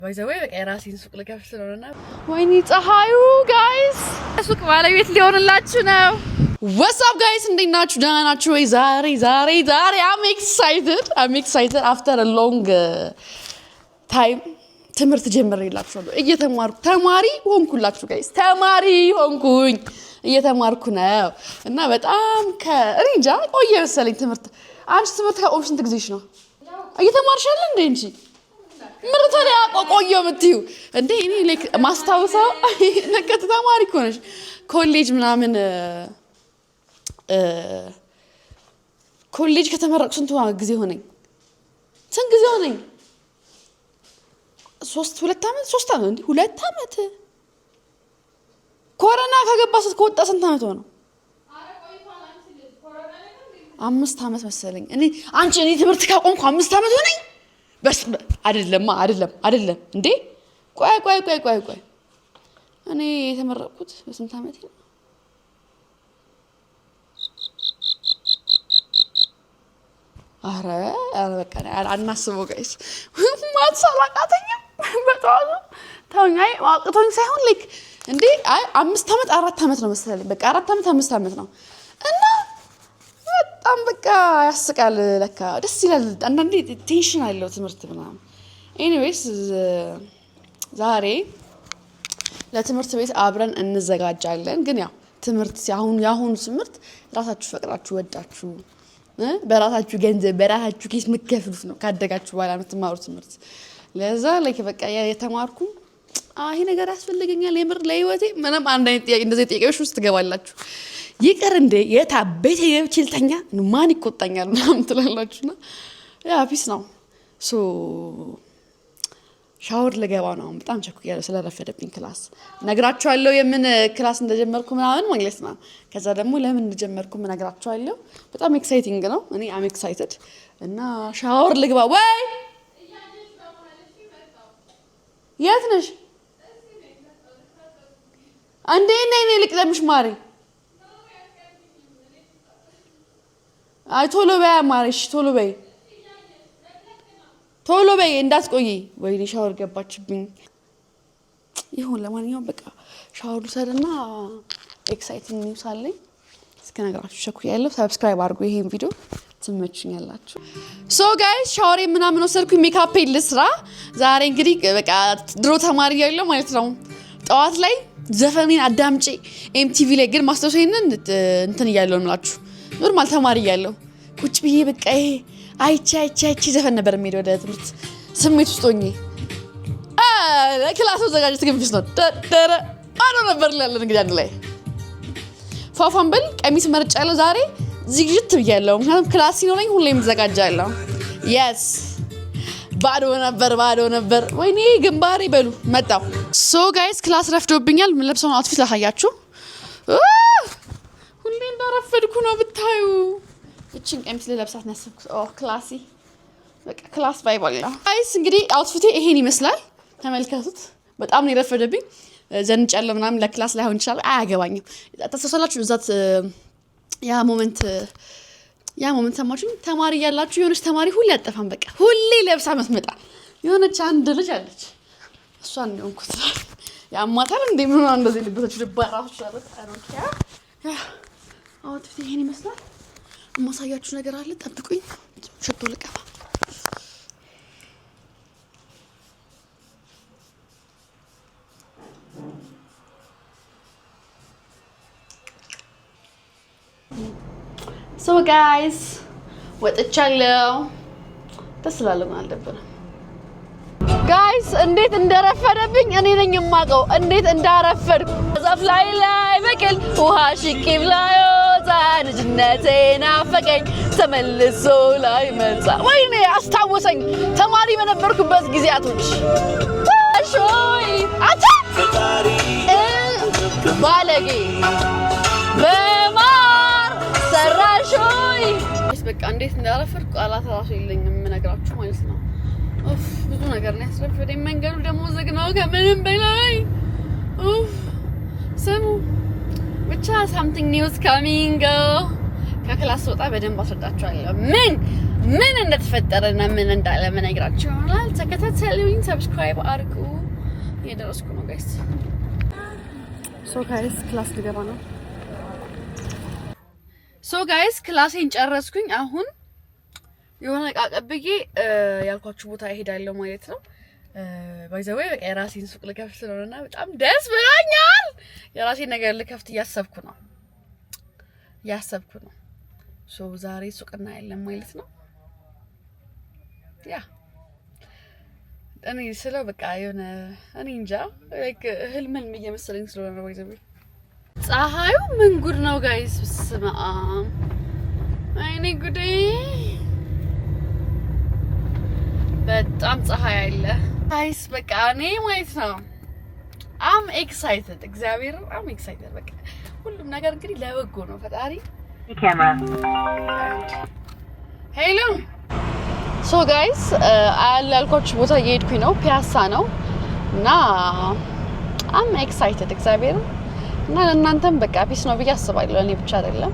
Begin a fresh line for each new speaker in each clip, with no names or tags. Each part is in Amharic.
By the way, በቃ የራሴን ሱቅ ልከፍት ስለሆነና ወይኔ ፀሐዩ ጋይስ ሱቅ ባለቤት ሊሆንላችሁ ነው። What's up guys? እንዴት ናችሁ? ደህና ናችሁ ወይ? ዛሬ I'm excited after a long time ትምህርት ጀምሬላችኋለሁ። እየተማርኩ ተማሪ ሆንኩላችሁ ጋይስ። ተማሪ ሆንኩኝ እየተማርኩ ነው እና በጣም ከሪንጃ ቆየ መሰለኝ ትምህርት። አንቺ ትምህርት ከቆምሽ ስንት ጊዜሽ ነው? እየተማርሽ አይደል እንዴ እንጂ ምርታሪያ ቆቆዮ ምትዩ እንዴ እኔ ላይክ ማስታወሳው ነከተ ተማሪ ኮነሽ ኮሌጅ ምናምን ኮሌጅ ከተመረቅኩ ስንት ጊዜ ሆነኝ? ስንት ጊዜ ሆነኝ? 2 ዓመት እንዴ 2 ዓመት ኮሮና ከገባስ ከወጣ ስንት ዓመት ሆነ? 5 ዓመት መሰለኝ። እኔ ትምህርት ካቆምኩ 5 ዓመት ሆነኝ። በስ አይደለም እንዴ ቆይ እኔ የተመረቅኩት በስንት ዓመት ነው? አረ በቃ አናስበው ጋይስ ማትሳላቃተኛ በጣም ታውኛይ ዋቅቶኝ ሳይሆን ላይክ እንዴ 5 ዓመት 4 ዓመት ነው መሰለኝ። በቃ 4 ዓመት 5 ዓመት ነው እና በጣም በቃ ያስቃል። ለካ ደስ ይላል። አንዳንዴ ቴንሽን አለው ትምህርት ምናምን። ኤኒዌይስ ዛሬ ለትምህርት ቤት አብረን እንዘጋጃለን። ግን ያው ትምህርት ያሁኑ ትምህርት ራሳችሁ ፈቅራችሁ ወዳችሁ በራሳችሁ ገንዘብ በራሳችሁ ኪስ መከፍሉት ነው ካደጋችሁ በኋላ የምትማሩት ትምህርት። ለዛ ላይክ በቃ የተማርኩ ይሄ ነገር ያስፈልገኛል የምር ለህይወቴ ምንም አንድ አይነት ጥያቄ እንደዚህ ጥያቄዎች ውስጥ ትገባላችሁ። ይቅር እንደ የታበተ የብችልተኛ ማን ይቆጣኛል ምናምን ትላላችሁና ያ ፒስ ነው። ሶ ሻወር ልገባ ነው። በጣም ቸኩያለሁ ስለረፈደብኝ ክላስ ነግራችኋለሁ። የምን ክላስ እንደጀመርኩ ምናምን ማለት ነው። ከዛ ደግሞ ለምን እንደጀመርኩ ነግራችኋለሁ። በጣም ኤክሳይቲንግ ነው። እኔ አም ኤክሳይትድ እና ሻወር ልግባ። ወይ የት ነሽ አንዴ ነኝ ልቅደምሽ ማሪ። አይ ቶሎ በይ ማሪሽ ቶሎ በይ እንዳትቆይ። ወይኔ ሻወር ገባችብኝ። ይሁን ለማንኛውም በቃ ሻወር ልውሰድና ኤክሳይቲንግ ኒውስ አለኝ እስከነግራችሁ ቸኩያለሁ። ሰብስክራይብ አድርጉ ይሄን ቪዲዮ ትመቹኛላችሁ። ሶ ጋይስ ሻወር ምናምን ወሰድኩኝ። ሜካፕ ልስራ ዛሬ እንግዲህ በቃ ድሮ ተማሪ ያለው ማለት ነው ጠዋት ላይ ዘፈኔን አዳምጪ ኤምቲቪ ላይ ግን ማስተውሰይን እንትን እያለሁ እንላችሁ ኖርማል ተማሪ እያለሁ ቁጭ ብዬ በቃ ይሄ አይቻ ዘፈን ነበር የሚሄድ ወደ ትምህርት ስሜት ውስጥ ሆኜ ለክላስ መዘጋጀት ግብጅ ነው ደረ አሎ ነበር ይላለን። እንግዲህ አንድ ላይ ፏፏን በል ቀሚስ መርጫለሁ ዛሬ ዝግጅት ብያለሁ። ምክንያቱም ክላስ ሲኖረኝ ሁሌም ተዘጋጃለሁ። የስ ባዶ ነበር ወይኔ ግንባሬ በሉ መጣው። ሶ ጋይስ ክላስ ረፍዶብኛል። ምን ለብሰው አውትፊት ላሳያችሁ። ሁሌ እንዳረፈድኩ ነው ብታዩ። እቺን ቀሚስ ለብሳት ነው ያሰብኩት። ክላሲ በቃ ክላስ ቫይብ አለ። ጋይስ እንግዲህ አውትፊቴ ይሄን ይመስላል። ተመልከቱት። በጣም ነው የረፈደብኝ። ዘንጫለሁ ምናምን ለክላስ ላይ ሆን ይችላል አያገባኝም። ተሰሰላችሁ እዛት ያ ሞመንት ሰማችሁ? ተማሪ ያላችሁ የሆነች ተማሪ ሁሌ አጠፋም በቃ ሁሌ ለብሳ መስመጣ የሆነች አንድ ልጅ አለች። እሷን ነው እንኩት ያማታል እንዴ ምን ነው እንደዚህ ልብቶች ልባራዎች አለት አሮኪያ አውትፊት ይሄን ይመስላል። ማሳያችሁ ነገር አለ ጠብቁኝ። ሽቶ ልቀባ። ሶ ጋይስ ወጥቻለሁ። ተስላለና አልደበረም ጋይስ። እንዴት እንደረፈደብኝ እኔ ነኝ የማውቀው እንዴት እንዳረፈድኩ። ዛፍ ላይ በቅል ውሃ ሽቂብ ላይ ልጅነቴ ናፈቀኝ ተመልሶ ላይ መጣ። ወይኔ አስታወሰኝ ተማሪ በነበርኩበት ጊዜያቶች። ሾይ አታ ባለጌ በማር ሰራሾይ በቃ እንዴት እንዳረፈድኩ ቃላት ራሱ የለኝም የምነግራችሁ ማለት ነው። ብዙ ነገር ነው ያስረፈደኝ። መንገዱ ደግሞ ዝግ ነው ከምንም በላይ። ስሙ ብቻ something new is coming ከክላስ ወጣ በደንብ አስረዳችኋለሁ ምን ምን እንደተፈጠረና ምን እንዳለ ምን ነግራችሁ ይሆናል። ተከታተሉኝ፣ ሰብስክራይብ አድርጉ። እየደረስኩ ነው ጋይስ። ጋይስ ክላስ ልገባ ነው። ጋይስ ክላሴን ጨረስኩኝ። አሁን የሆነ ዕቃ ቀብዬ ያልኳችሁ ቦታ እሄዳለሁ ማለት ነው። ባይ ዘ ወይ በቃ የራሴን ሱቅ ልከፍት ስለሆነና በጣም ደስ ብሎኛል። የራሴን ነገር ልከፍት እያሰብኩ ነው። ዛሬ ሱቅና የለም ማለት ነው። ያ እኔ ስለው በቃ የሆነ እኔ እንጃ ላይክ ህልም እየመሰለኝ ስለሆነ ነው። ባይ ዘ ወይ ፀሐዩ ምን ጉድ ነው ጋይስ! በስመ አብ አይኔ ጉዴ! በጣም ፀሐይ አለ ጋይስ። በቃ እኔ ማለት ነው አም ኤክሳይትድ እግዚአብሔር አም ኤክሳይትድ። በቃ ሁሉም ነገር እንግዲህ ለበጎ ነው። ፈጣሪ ካሜራ ሄሎ ጋይስ ያልኳችሁ ቦታ እየሄድኩኝ ነው። ፒያሳ ነው እና አም ኤክሳይትድ እግዚአብሔር እና ለእናንተም በቃ ፒስ ነው ብዬ አስባለሁ። እኔ ብቻ አይደለም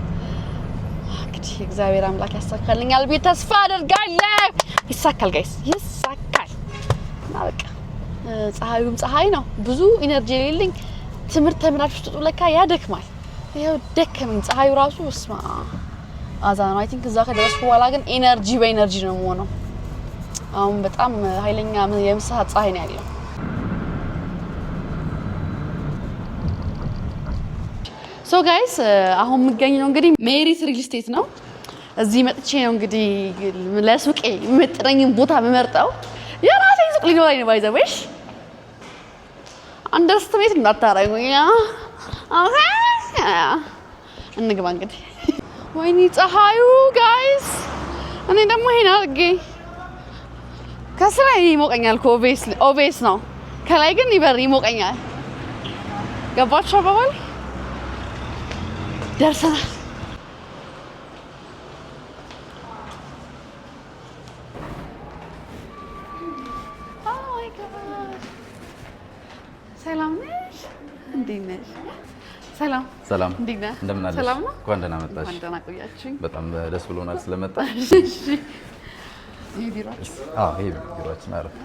እንግዲህ እግዚአብሔር አምላክ ያሳካልኛል ብዬ ተስፋ አደርጋለሁ። ይሳካል ጋይስ ይሳካል። እና በቃ ፀሐዩም ፀሐይ ነው። ብዙ ኢነርጂ የሌለኝ ትምህርት ተምራችሁ ስትጡ ለካ ያደክማል። ይሄው ደከመኝ። ፀሐዩ ራሱ እስማ አዛ ነው። አይ ቲንክ እዛ ከደረስኩ በኋላ ግን ኤነርጂ በኤነርጂ ነው የምሆነው። አሁን በጣም ኃይለኛ የምሳ ፀሐይ ነው ያለው። ጋይስ አሁን የምገኘው እንግዲህ ሜሪት ሪል ስቴት ነው። እዚህ መጥቼ ነው እንግዲህ ለሱቄ የምጥረኝን ቦታ የምመርጠው። የራሴን ሱቅ ሊኖረኝ ነው። ባይ ዘ ወይ አንደርስቲሜት እንዳታረጉኝ። እንግባ እንግዲህ። ወይኔ ፀሐዩ ጋይስ! እኔ ደግሞ ይሄን አድርጌ ከስራ ይሞቀኛል። ኦቤስ ነው፣ ከላይ ግን ይሞቀኛል። ገባችሁ አባባል? ደርሰናል። ሰላም ነሽ? እንዴት ነሽ? ሰላም
ሰላም።
እንዴት ነሽ?
እንደምን አለሽ?
ሰላም ነው።
እንኳን ደህና መጣሽ።
እንኳን ደህና ቆያችሁኝ።
በጣም ደስ ብሎናል ስለመጣሽ።
እሺ ይሄ ቢሮአችን?
አዎ ይሄ ቢሮአችን አረፍ።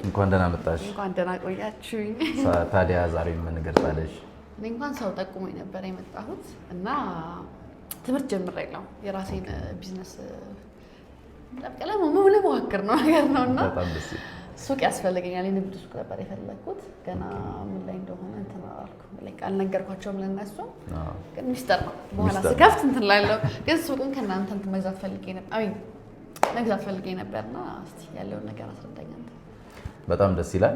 እንኳን ደህና መጣሽ።
እንኳን ደህና ቆያችሁኝ።
ታዲያ ዛሬ ምን ገርታለሽ?
እኔ እንኳን ሰው ጠቁሞኝ ነበር የመጣሁት እና ትምህርት ጀምሬያለሁ። የራሴን ቢዝነስ ለቀለም ለመዋቅር ነው ነገር ነውና
በጣም ደስ ይላል።
ሱቅ ያስፈልገኛል። የንግድ ሱቅ ነበር የፈለኩት። ገና ምን ላይ እንደሆነ እንትን አላልኩ። ላይክ አልነገርኳቸውም ለነሱ። ግን ሚስጥር ነው። በኋላ ስከፍት እንትን ላለው ግን ሱቁን ከእናንተ እንትን መግዛት ፈልጌ ነበርና እስቲ ያለውን ነገር አስረዳኝ አንተ።
በጣም ደስ ይላል።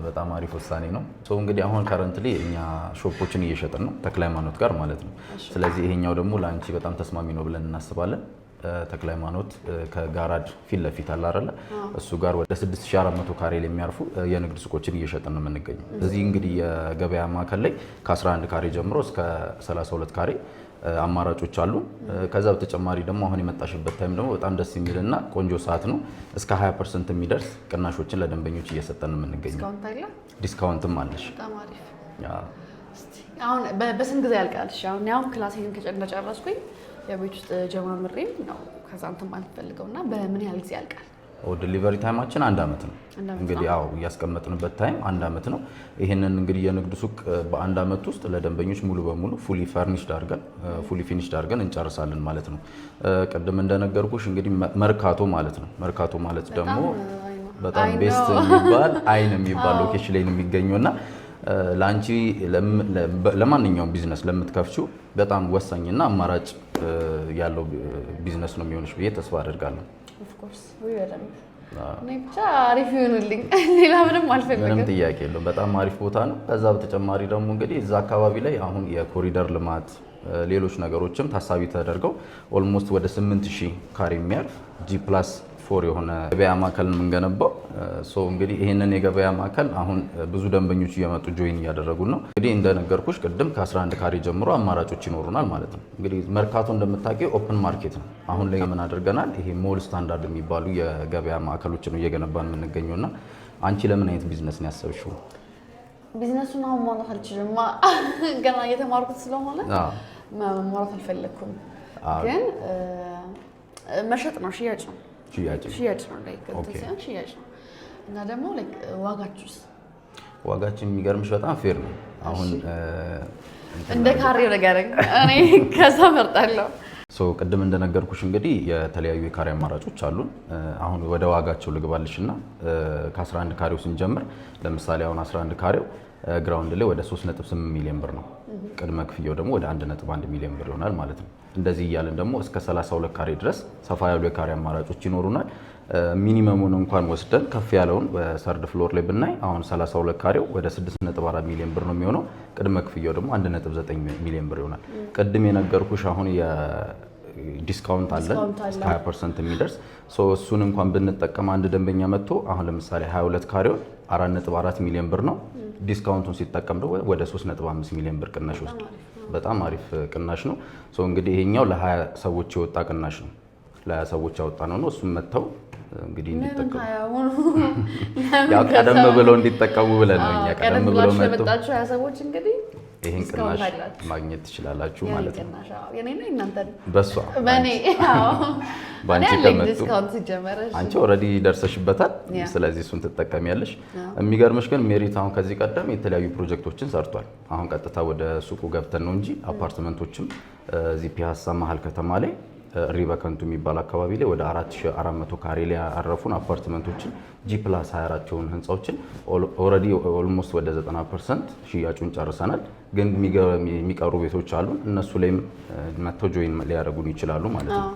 በጣም አሪፍ ውሳኔ ነው። እንግዲህ አሁን ካረንትሊ እኛ ሾፖችን እየሸጥን ነው ተክለ ሃይማኖት ጋር ማለት ነው። ስለዚህ ይሄኛው ደግሞ ለአንቺ በጣም ተስማሚ ነው ብለን እናስባለን። ተክለ ሃይማኖት ከጋራጅ ፊት ለፊት አለ አይደለ? እሱ ጋር ወደ 6400 ካሬ ላይ የሚያርፉ የንግድ ሱቆችን እየሸጥን ነው የምንገኘው። እዚህ እንግዲህ የገበያ ማዕከል ላይ ከ11 ካሬ ጀምሮ እስከ 32 ካሬ አማራጮች አሉ። ከዛ በተጨማሪ ደግሞ አሁን የመጣሽበት ታይም ደግሞ በጣም ደስ የሚልና ቆንጆ ሰዓት ነው። እስከ 20% የሚደርስ ቅናሾችን ለደንበኞች እየሰጠን ነው የምንገኘው። ዲስካውንትም አለሽ።
በጣም አሪፍ። አሁን በስንት ጊዜ ያልቃልሽ? አሁን ክላሴን እንደጨረስኩኝ የቤት ውስጥ ጀማምሬም ነው ከዛ እንትን ማለት ፈልገውና በምን ያህል ጊዜ ያልቃል?
ዲሊቨሪ ታይማችን 1 አመት ነው። እንግዲህ ያስቀመጥንበት ታይም 1 አመት ነው። ይሄንን እንግዲህ የንግድ ሱቅ በ1 አመት ውስጥ ለደንበኞች ሙሉ በሙሉ ፉሊ ፈርኒሽድ አድርገን ፉሊ ፊኒሽድ አድርገን እንጨርሳለን ማለት ነው። ቅድም እንደነገርኩሽ እንግዲህ መርካቶ ማለት ነው። መርካቶ ማለት ደግሞ በጣም ቤስት የሚባል አይን የሚባል ሎኬሽን ላይ ነው የሚገኘውና ላንቺ ለማንኛውም ቢዝነስ ለምትከፍቺው በጣም ወሳኝና አማራጭ ያለው ቢዝነስ ነው የሚሆንሽ ብዬ ተስፋ አደርጋለሁ።
ኦፍ ኮርስ እኔ ብቻ አሪፍ ይሁንልኝ፣ ሌላ ምንም አልፈልግም።
ምንም ጥያቄ የለውም። በጣም አሪፍ ቦታ ነው። ከዛ በተጨማሪ ደግሞ እንግዲህ እዛ አካባቢ ላይ አሁን የኮሪደር ልማት ሌሎች ነገሮችም ታሳቢ ተደርገው ኦልሞስት ወደ 8000 ካሬ የሚያርፍ G+4 የሆነ ገበያ ማዕከል የምንገነባው። እንግዲህ ይሄንን የገበያ ማዕከል አሁን ብዙ ደንበኞች እየመጡ ጆይን እያደረጉ ነው። እንግዲህ እንደነገርኩሽ ቅድም ከ11 ካሬ ጀምሮ አማራጮች ይኖሩናል ማለት ነው። እንግዲህ መርካቶ እንደምታውቂው ኦፕን ማርኬት ነው። አሁን ላይ ምን አድርገናል? ይሄ ሞል ስታንዳርድ የሚባሉ የገበያ ማዕከሎችን ነው እየገነባን የምንገኘውና አንቺ ለምን አይነት ቢዝነስ ነው ያሰብሽው?
ቢዝነሱን አሁን ማውራት አልችልም፣ ገና እየተማርኩት ስለሆነ ማውራት አልፈለኩም። ግን መሸጥ ነው ሽያጭ ነው ሽያጭ ነው እና ደግሞ
ዋጋችን የሚገርምሽ በጣም ፌር ነው። አሁን
እንደ ካሬው ነገርኝ እኔ ከዛ መርጣለሁ።
ቅድም እንደነገርኩሽ እንግዲህ የተለያዩ የካሬ አማራጮች አሉን። አሁን ወደ ዋጋቸው ልግባልሽና ከ11 ካሬው ስንጀምር ለምሳሌ አሁን 11 ካሬው ግራውንድ ላይ ወደ 3.8 ሚሊዮን ብር ነው። ቅድመ ክፍያው ደግሞ ወደ 1.1 ሚሊዮን ብር ይሆናል ማለት ነው። እንደዚህ እያለን ደግሞ እስከ 32 ካሬ ድረስ ሰፋ ያሉ የካሬ አማራጮች ይኖሩናል። ሚኒመሙን እንኳን ወስደን ከፍ ያለውን በሰርድ ፍሎር ላይ ብናይ አሁን 32 ካሬው ወደ 6.4 ሚሊዮን ብር ነው የሚሆነው። ቅድመ ክፍያው ደግሞ 1.9 ሚሊዮን ብር ይሆናል። ቅድም የነገርኩሽ አሁን ዲስካውንት አለን እስከ 20% የሚደርስ እሱን እንኳን ብንጠቀም አንድ ደንበኛ መጥቶ አሁን ለምሳሌ 22 ካሬውን 4.4 ሚሊዮን ብር ነው። ዲስካውንቱን ሲጠቀም ደግሞ ወደ 3.5 ሚሊዮን ብር ቅናሽ ውስጥ በጣም አሪፍ ቅናሽ ነው። እንግዲህ ይሄኛው ለ20 ሰዎች የወጣ ቅናሽ ነው። ለ20 ሰዎች ያወጣ ነው። እሱም መጥተው እንግዲህ እንዲጠቀሙ ያው ቀደም ብለው እንዲጠቀሙ ብለን ነው እኛ ቀደም ብለው መጥተው 20 ሰዎች እንግዲህ ይሄን ቅናሽ ማግኘት ትችላላችሁ ማለት ነው።
የኔና እናንተ
በሷ
በኔ
ባንቺ ከመጡ አንቺ ኦልሬዲ ደርሰሽበታል። ስለዚህ እሱን ትጠቀሚያለሽ። የሚገርምሽ ግን ሜሪት አሁን ከዚህ ቀደም የተለያዩ ፕሮጀክቶችን ሰርቷል። አሁን ቀጥታ ወደ ሱቁ ገብተን ነው እንጂ አፓርትመንቶችም እዚህ ፒያሳ መሀል ከተማ ላይ ሪበከንቱ የሚባል አካባቢ ላይ ወደ 4400 ካሬ ላይ ያረፉን አፓርትመንቶችን G+24 ህንፃዎችን ኦልሬዲ ኦልሞስት ወደ 90% ሽያጩን ጨርሰናል። ግን የሚቀሩ ቤቶች አሉ። እነሱ ላይም መተው ጆይን ሊያደርጉን ይችላሉ ማለት ነው።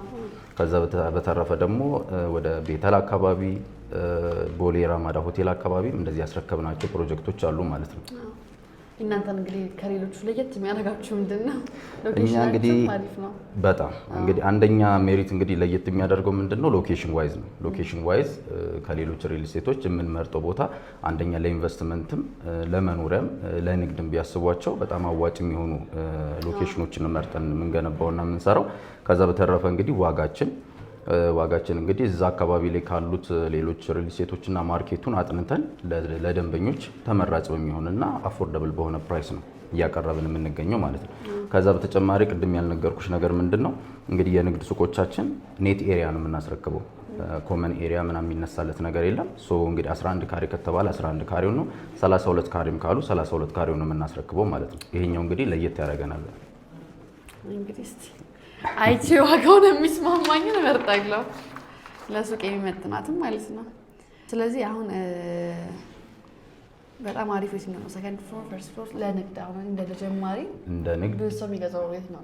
ከዛ በተረፈ ደግሞ ወደ ቤተል አካባቢ፣ ቦሌ ራማዳ ሆቴል አካባቢ እንደዚህ ያስረከብናቸው ፕሮጀክቶች አሉ ማለት ነው።
እናንተን እንግዲህ ከሌሎቹ ለየት የሚያደርጋችሁ ምንድነው?
እኛ እንግዲህ በጣም እንግዲህ አንደኛ ሜሪት እንግዲህ ለየት የሚያደርገው ምንድነው? ሎኬሽን ዋይዝ ነው። ሎኬሽን ዋይዝ ከሌሎች ሪል ስቴቶች የምንመርጠው ቦታ አንደኛ ለኢንቨስትመንትም ለመኖሪያም ለንግድም ቢያስቧቸው በጣም አዋጭ የሚሆኑ ሎኬሽኖችን መርጠን የምንገነባውና የምንሰራው። ከዛ በተረፈ እንግዲህ ዋጋችን እንግዲህ እዛ አካባቢ ላይ ካሉት ሌሎች ሪል ስቴቶችና ማርኬቱን አጥንተን ለደንበኞች ተመራጭ በሚሆንና አፎርደብል በሆነ ፕራይስ ነው እያቀረብን የምንገኘው ማለት ነው። ከዛ በተጨማሪ ቅድም ያልነገርኩሽ ነገር ምንድነው እንግዲህ የንግድ ሱቆቻችን ኔት ኤሪያ ነው የምናስረክበው። ኮመን ኤሪያ ምናምን የሚነሳለት ነገር የለም። እንግዲህ 11 ካሬ ከተባለ 11 ካሬው ነው፣ 32 ካሬም ካሉ 32 ካሬው ነው የምናስረክበው ማለት ነው። ይሄኛው እንግዲህ ለየት ያደርገናል።
እንግዲህ አይቼ ዋጋውን የሚስማማኝን እመርጣለሁ፣ ለሱቅ የሚመጥናትም ማለት ነው። ስለዚህ አሁን በጣም አሪፍ የት ነው? ሰከንድ ፍሎር፣ ፈርስት ፍሎር ለንግድ አሁን እንደ ተጨማሪ
እንደ ንግድ
ብዙ ሰው የሚገዛው ቤት ነው።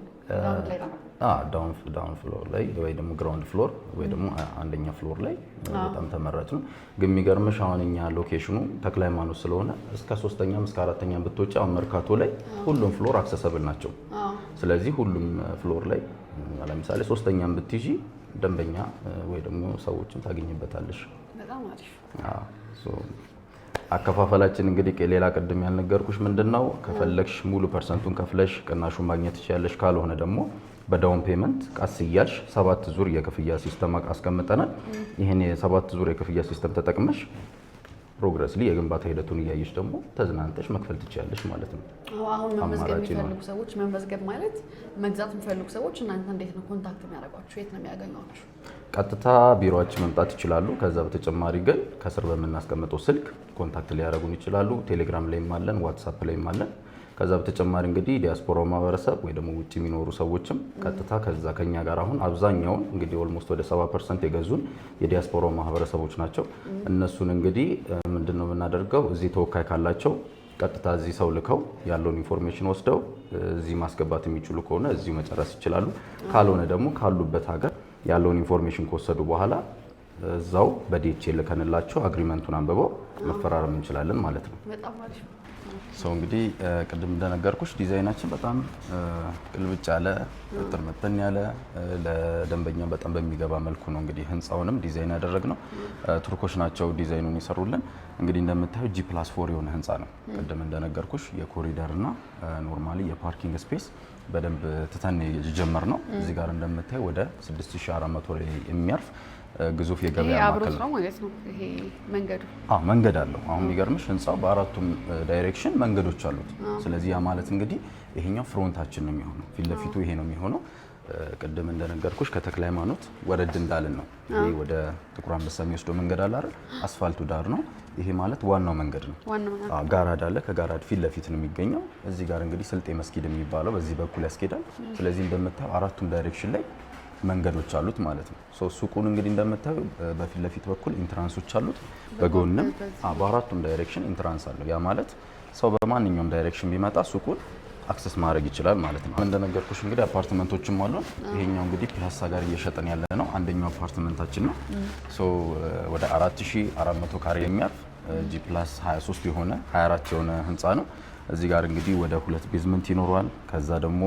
ዳውን ፍሎር ላይ ወይ ደግሞ ግራውንድ ፍሎር ወይ ደግሞ አንደኛ ፍሎር ላይ በጣም ተመራጭ ነው። ግን የሚገርምሽ አሁን እኛ ሎኬሽኑ ተክለ ሃይማኖት ስለሆነ እስከ 3ኛም እስከ 4ኛም ብትወጪ አሁን መርካቶ ላይ ሁሉም ፍሎር አክሰሰብል ናቸው። ስለዚህ ሁሉም ፍሎር ላይ ለምሳሌ 3ኛም ብትይዢ ደንበኛ ወይ ደግሞ ሰዎችን ታገኝበታለሽ።
በጣም አሪፍ።
አከፋፈላችን እንግዲህ ሌላ ቅድም ያልነገርኩሽ ምንድነው ከፈለግሽ ሙሉ ፐርሰንቱን ከፍለሽ ቅናሹን ማግኘት ትችያለሽ። ካልሆነ ደግሞ በዳውን ፔመንት ቀስ እያልሽ 7 ዙር የክፍያ ሲስተም አስቀምጠናል። ይሄን የ7 ዙር የክፍያ ሲስተም ተጠቅመሽ ፕሮግረስሊ የግንባታ ሂደቱን እያየሽ ደግሞ ተዝናንተሽ መክፈል ትችያለሽ ማለት ነው።
አሁን መመዝገብ የሚፈልጉ ሰዎች መመዝገብ ማለት መግዛት የሚፈልጉ ሰዎች እናንተ እንዴት ነው ኮንታክት የሚያደርጓችሁ? የት ነው የሚያገኟችሁ?
ቀጥታ ቢሮአችን መምጣት ይችላሉ። ከዛ በተጨማሪ ግን ከስር በምናስቀምጠው ስልክ ኮንታክት ሊያደርጉን ይችላሉ። ቴሌግራም ላይም አለን፣ ዋትስአፕ ላይም አለን። ከዛ በተጨማሪ እንግዲህ ዲያስፖራው ማህበረሰብ ወይ ደግሞ ውጭ የሚኖሩ ሰዎችም ቀጥታ ከኛ ጋር አሁን አብዛኛውን እንግዲህ ኦልሞስት ወደ 70% የገዙን የዲያስፖራው ማህበረሰቦች ናቸው። እነሱን እንግዲህ ምንድነው የምናደርገው? እዚህ ተወካይ ካላቸው ቀጥታ እዚህ ሰው ልከው ያለውን ኢንፎርሜሽን ወስደው እዚህ ማስገባት የሚችሉ ከሆነ እዚሁ መጨረስ ይችላሉ። ካልሆነ ደግሞ ካሉበት ሀገር ያለውን ኢንፎርሜሽን ከወሰዱ በኋላ እዛው በዲኤችኤል ልከንላቸው አግሪመንቱን አንብበው መፈራረም እንችላለን ማለት ነው።
በጣም አሪፍ
ሰው እንግዲህ ቅድም እንደነገርኩሽ ዲዛይናችን በጣም ቅልብጭ ያለ ጥር መተን ያለ ለደንበኛ በጣም በሚገባ መልኩ ነው እንግዲህ ህንፃውንም ዲዛይን ያደረግነው። ቱርኮች ናቸው ዲዛይኑን ይሰሩልን። እንግዲህ እንደምታዩ G+4 የሆነ ህንፃ ነው። ቅድም እንደነገርኩሽ የኮሪደር እና ኖርማሊ የፓርኪንግ ስፔስ በደንብ ትተን የጀመርነው። እዚህ ጋር እንደምታዩ ወደ 6400 ላይ የሚያርፍ ግዙፍ የገበያ ማዕከል
ነው ማለት ነው። ይሄ
መንገድ አለው። አሁን የሚገርምሽ ህንፃው በአራቱም ዳይሬክሽን መንገዶች አሉት። ስለዚህ ያ ማለት እንግዲህ ይሄኛው ፍሮንታችን ነው የሚሆነው፣ ፊት ለፊቱ ይሄ ነው የሚሆነው። ቅድም እንደነገርኩሽ ከተክለ ሃይማኖት ወረድ እንዳልን ነው። ይሄ ወደ ጥቁር አንበሳ የሚወስደው መንገድ አለ አይደል? አስፋልቱ ዳር ነው። ይሄ ማለት ዋናው መንገድ ነው። ጋራድ አለ። ከጋራድ ፊት ለፊት ነው የሚገኘው። እዚህ ጋር እንግዲህ ስልጤ መስጊድ የሚባለው በዚህ በኩል ያስኬዳል። ስለዚህ እንደምታዩ አራቱም ዳይሬክሽን ላይ መንገዶች አሉት ማለት ነው። ሱቁን እንግዲህ እንደምታዩ በፊት ለፊት በኩል ኢንትራንሶች አሉት። በጎንም በአራቱም ዳይሬክሽን ኢንትራንስ አለው። ያ ማለት ሰው በማንኛውም ዳይሬክሽን ቢመጣ ሱቁን አክሰስ ማድረግ ይችላል ማለት ነው። እንደነገርኩሽ እንግዲህ አፓርትመንቶችም አሉ። ይሄኛው እንግዲህ ፒያሳ ጋር እየሸጠን ያለ ነው። አንደኛው አፓርትመንታችን ነው። ወደ 4400 ካሬ የሚያርፍ G+23 የሆነ 24 የሆነ ህንፃ ነው። እዚህ ጋር እንግዲህ ወደ 2 ቤዝመንት ይኖረዋል። ከዛ ደግሞ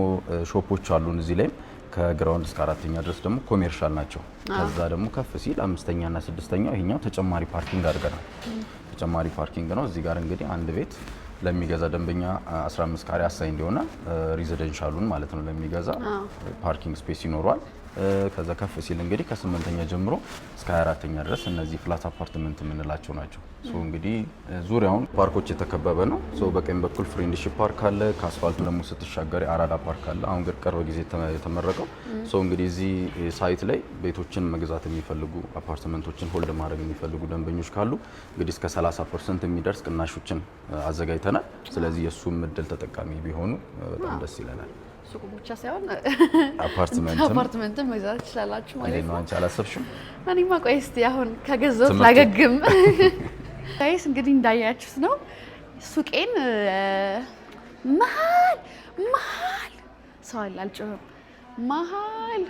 ሾፖች አሉን እዚህ ላይም ከግራውንድ እስከ 4ኛ ድረስ ደግሞ ኮሜርሻል ናቸው። ከዛ ደግሞ ከፍ ሲል 5ኛ እና 6ኛው ይሄኛው ተጨማሪ ፓርኪንግ አድርገናል። ተጨማሪ ፓርኪንግ ነው። እዚህ ጋር እንግዲህ አንድ ቤት ለሚገዛ ደንበኛ 15 ካሬ አሳይ እንደሆነ ሬዚደንሻሉን ማለት ነው ለሚገዛ ፓርኪንግ ስፔስ ይኖረዋል። ከዛ ከፍ ሲል እንግዲህ ከ8ኛ ጀምሮ እስከ 24ኛ ድረስ እነዚህ ፍላት አፓርትመንት የምንላቸው ናቸው። እንግዲህ ዙሪያውን ፓርኮች የተከበበ ነው። በቀኝ በኩል ፍሬንድሺፕ ፓርክ አለ። ከአስፋልቱ ደግሞ ስትሻገር አራዳ ፓርክ አለ። አሁን ቅርብ ጊዜ የተመረቀው። እንግዲህ እዚህ ሳይት ላይ ቤቶችን መግዛት የሚፈልጉ አፓርትመንቶችን ሆልድ ማድረግ የሚፈልጉ ደንበኞች ካሉ እንግዲህ እስከ 30% የሚደርስ ቅናሾችን አዘጋጅተናል። ስለዚህ የእሱም እድል ተጠቃሚ ቢሆኑ በጣም ደስ ይለናል።
ሱቁ ብቻ ሳይሆን አፓርትመንትም መግዛት ትችላላችሁ ማለት ነው።
አንቺ አላሰብሽም?
እኔማ ቆይ እስቲ አሁን ከገዛሁት ላገግም። ጋይስ እንግዲህ እንዳያችሁት ነው ሱቄን መሀል ሰው አለ አልጮህም። መሀል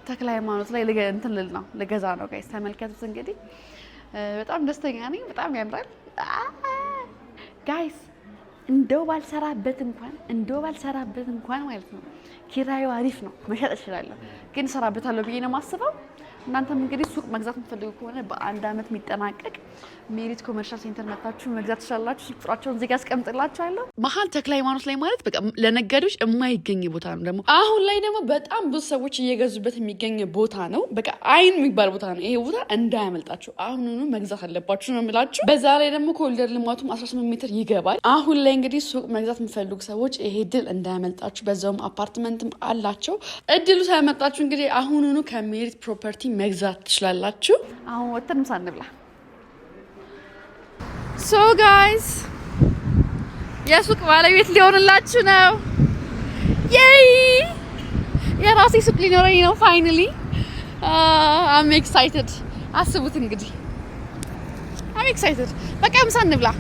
ተክለ ሃይማኖት ላይ እንትን ልል ነው ልገዛ ነው። ጋይስ ተመልከቱት እንግዲህ በጣም ደስተኛ ነኝ። በጣም ያምራል ጋይስ። እንደው ባልሰራበት እንኳን ማለት ነው ኪራዩ አሪፍ ነው። መሸጥ እችላለሁ ግን እሰራበታለሁ ብዬ ነው የማስበው። እናንተም እንግዲህ ሱቅ መግዛት የምትፈልጉ ከሆነ በአንድ አመት የሚጠናቀቅ ሜሪት ኮመርሻል ሴንተር መጣችሁ መግዛት ትችላላችሁ። ሱቅ ቁጥራቸውን እዚህ ጋር አስቀምጥላችኋለሁ። መሀል ተክለ ሃይማኖት ላይ ማለት በቃ ለነጋዴዎች የማይገኝ ቦታ ነው። ደግሞ አሁን ላይ ደግሞ በጣም ብዙ ሰዎች እየገዙበት የሚገኝ ቦታ ነው። በቃ አይን የሚባል ቦታ ነው። ይሄ ቦታ እንዳያመልጣችሁ አሁኑኑ መግዛት አለባችሁ ነው የምላችሁ። በዛ ላይ ደግሞ ኮሪደር ልማቱም 18 ሜትር ይገባል። አሁን ላይ እንግዲህ ሱቅ መግዛት የምትፈልጉ ሰዎች ይሄ ድል እንዳያመልጣችሁ። በዛውም አፓርትመንትም አላቸው። እድሉ ሳያመልጣችሁ እንግዲህ አሁኑኑ ከሜሪት ፕሮፐርቲ መግዛት ትችላላችሁ። አሁን ወተን ምሳ እንብላ። ሶ ጋይስ የሱቅ ባለቤት ሊሆንላችሁ ነው። የይ የራሴ ሱቅ ሊኖረኝ ነው ፋይናሊ። አም ኤክሳይትድ። አስቡት እንግዲህ አም ኤክሳይትድ። በቃ ምሳ እንብላ።